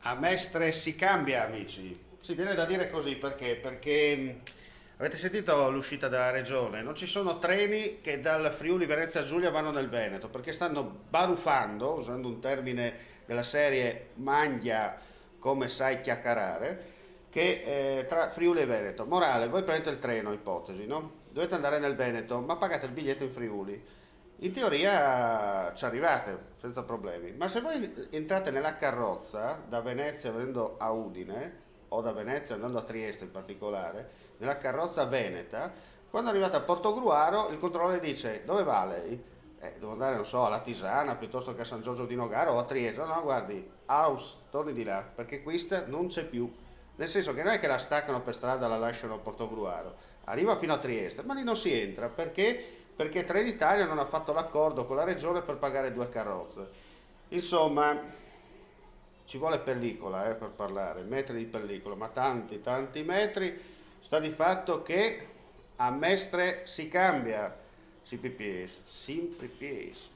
A Mestre si cambia, amici. Si viene da dire così perché avete sentito l'uscita dalla regione? Non ci sono treni che dal Friuli Venezia Giulia vanno nel Veneto perché stanno barufando, usando un termine della serie Mangia come sai chiacchierare, che tra Friuli e Veneto. Morale, voi prendete il treno, ipotesi, no? Dovete andare nel Veneto, ma pagate il biglietto in Friuli. In teoria ci arrivate senza problemi, ma se voi entrate nella carrozza da Venezia venendo a Udine, o da Venezia andando a Trieste in particolare, nella carrozza veneta, quando arrivate a Portogruaro il controllore dice dove va lei? Devo andare, non so, alla Tisana piuttosto che a San Giorgio di Nogaro o a Trieste. No, no, guardi, Aus, torni di là, perché questa non c'è più. Nel senso che non è che la staccano per strada e la lasciano a Portogruaro, arriva fino a Trieste, ma lì non si entra perché Trenitalia non ha fatto l'accordo con la regione per pagare due carrozze. Insomma, ci vuole pellicola per parlare, metri di pellicola, ma tanti, tanti metri. Sta di fatto che a Mestre si cambia, si pipies, sempre pies.